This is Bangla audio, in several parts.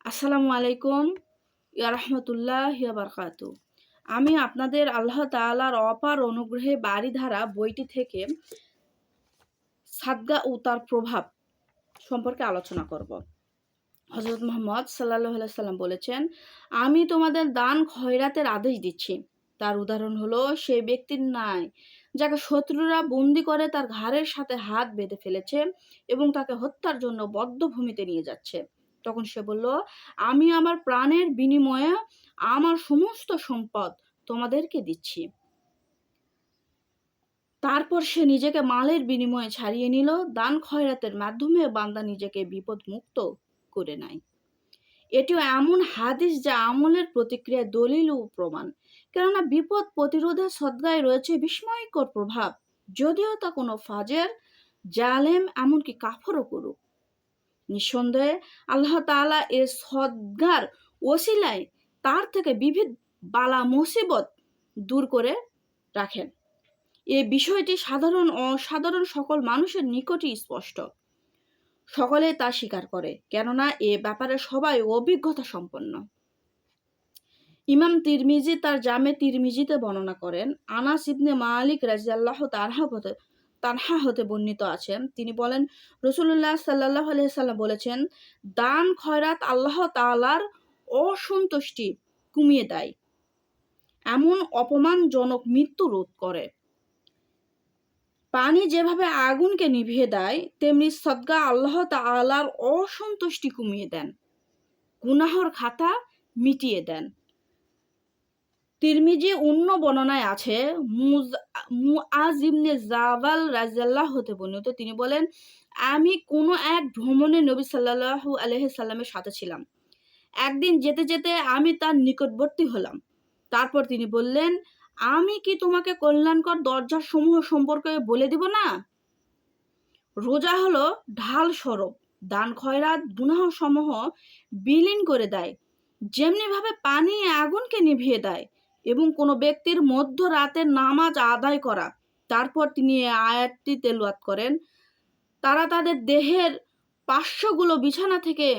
আসসালামু আলাইকুম ইয়া রাহমাতুল্লাহি ওয়া বারাকাতু। আমি আপনাদের আল্লাহ তাআলার অপার অনুগ্রহে বারিধারা বইটি থেকে সাদকা ও তার প্রভাব সম্পর্কে আলোচনা করব। হযরত মুহাম্মদ সাল্লাল্লাহু আলাইহি সাল্লাম বলেছেন, আমি তোমাদের দান খয়রাতের আদেশ দিচ্ছি। তার উদাহরণ হলো সেই ব্যক্তির ন্যায় যাকে শত্রুরা বন্দী করে তার ঘাড়ের সাথে হাত বেঁধে ফেলেছে এবং তাকে হত্যার জন্য বধ্যভূমিতে নিয়ে যাচ্ছে। তখন সে বলল, আমি আমার প্রাণের বিনিময়ে আমার সমস্ত সম্পদ তোমাদেরকে দিচ্ছি। তারপর সে নিজেকে মালের বিনিময়ে ছাড়িয়ে নিল। দান খয়রাতের মাধ্যমে বান্দা নিজেকে বিপদ মুক্ত করে নেয়। এটিও এমন হাদিস যা আমলের প্রতিক্রিয়া দলিল ও প্রমাণ। কেননা বিপদ প্রতিরোধে সদগায় রয়েছে বিস্ময়কর প্রভাব, যদিও তা কোনো ফাজের, জালেম, এমনকি কাফরও করুক। নিঃসন্দেহে আল্লাহ তাআলা এ সদগার ওসিলায় তার থেকে বিবিধ বালা মুসিবত দূর করে রাখেন। এ বিষয়টি সাধারণ অসাধারণ সকল মানুষের নিকটই স্পষ্ট। সকলে তা স্বীকার করে, কেননা এ ব্যাপারে সবাই অভিজ্ঞতা সম্পন্ন। ইমাম তিরমিজি তার জামে তিরমিজিতে বর্ণনা করেন, আনাস ইবনে মালিক রাদিয়াল্লাহু তানহা হতে বর্ণিত আছেন, তিনি বলেন, রাসূলুল্লাহ সাল্লাল্লাহু আলাইহি সাল্লাম বলেছেন, দান খয়রাত আল্লাহ তাআলার অসন্তুষ্টি কমিয়ে দেয়, এমন অপমানজনক মৃত্যু রোধ করে। পানি যেভাবে আগুনকে নিভিয়ে দেয়, তেমনি সদকা আল্লাহ তাআলার অসন্তুষ্টি কমিয়ে দেন, গুনাহর খাতা মিটিয়ে দেন। তিরমিজি অন্য বর্ণনায় আছে, মুআজ ইবনে জাবাল রাদিয়াল্লাহু হতে বর্ণিত, তিনি বলেন, আমি কোনো এক ভ্রমণে নবী সাল্লাল্লাহু আলাইহি সাল্লামের সাথে ছিলাম। একদিন যেতে যেতে আমি তার নিকটবর্তী হলাম। তারপর তিনি বললেন, আমি কি তোমাকে কল্যাণকর দরজা সমূহ সম্পর্কে বলে দিব না? রোজা হলো ঢাল স্বরূপ, দান খয়রাত গুনাহ সমূহ বিলীন করে দেয়, যেমনি ভাবে পানি আগুনকে নিভিয়ে দেয়। এবং কোনো ব্যক্তির মধ্য রাতের নামাজ আদায় করা, তারপর তিনি এই আয়াতটি তেলাওয়াত করেন, তারা তাদের দেহের পার্শ্বগুলো বিছানা থেকে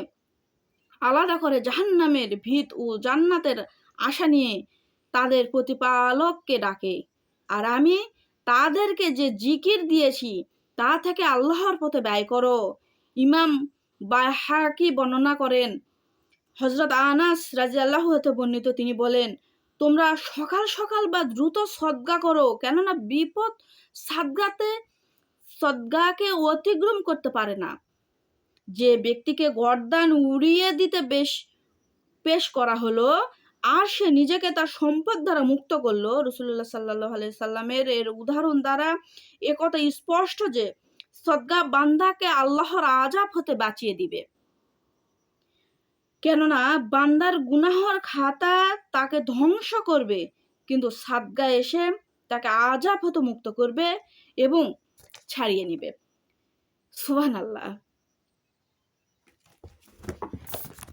আলাদা করে জাহান্নামের ভীত ও জান্নাতের আশা নিয়ে তাদের প্রতিপালককে ডাকে, আর আমি তাদেরকে যে জিকির দিয়েছি তা থেকে আল্লাহর পথে ব্যয় করো। ইমাম বাইহাকি বর্ণনা করেন, হযরত আনাস রাদিয়াল্লাহু হতে বর্ণিত, তিনি বলেন, তোমরা সকাল সকাল বা দ্রুত সদকা করো, কেননা বিপদ সদগাকে অতিক্রম করতে পারে না। যে ব্যক্তিকে গর্দান উড়িয়ে দিতে পেশ করা হলো, আর সে নিজেকে তার সম্পদ দ্বারা মুক্ত করলো। রাসূলুল্লাহ সাল্লাল্লাহু আলাইহি সাল্লামের এর উদাহরণ দ্বারা এ কথা স্পষ্ট যে সদকা বান্দাকে আল্লাহর আযাব হতে বাঁচিয়ে দিবে, কেননা বান্দার গুনাহর খাতা তাকে ধ্বংস করবে, কিন্তু সাদকা এসে তাকে আযাব হতে মুক্ত করবে এবং ছাড়িয়ে নিবে। সুবহানাল্লাহ।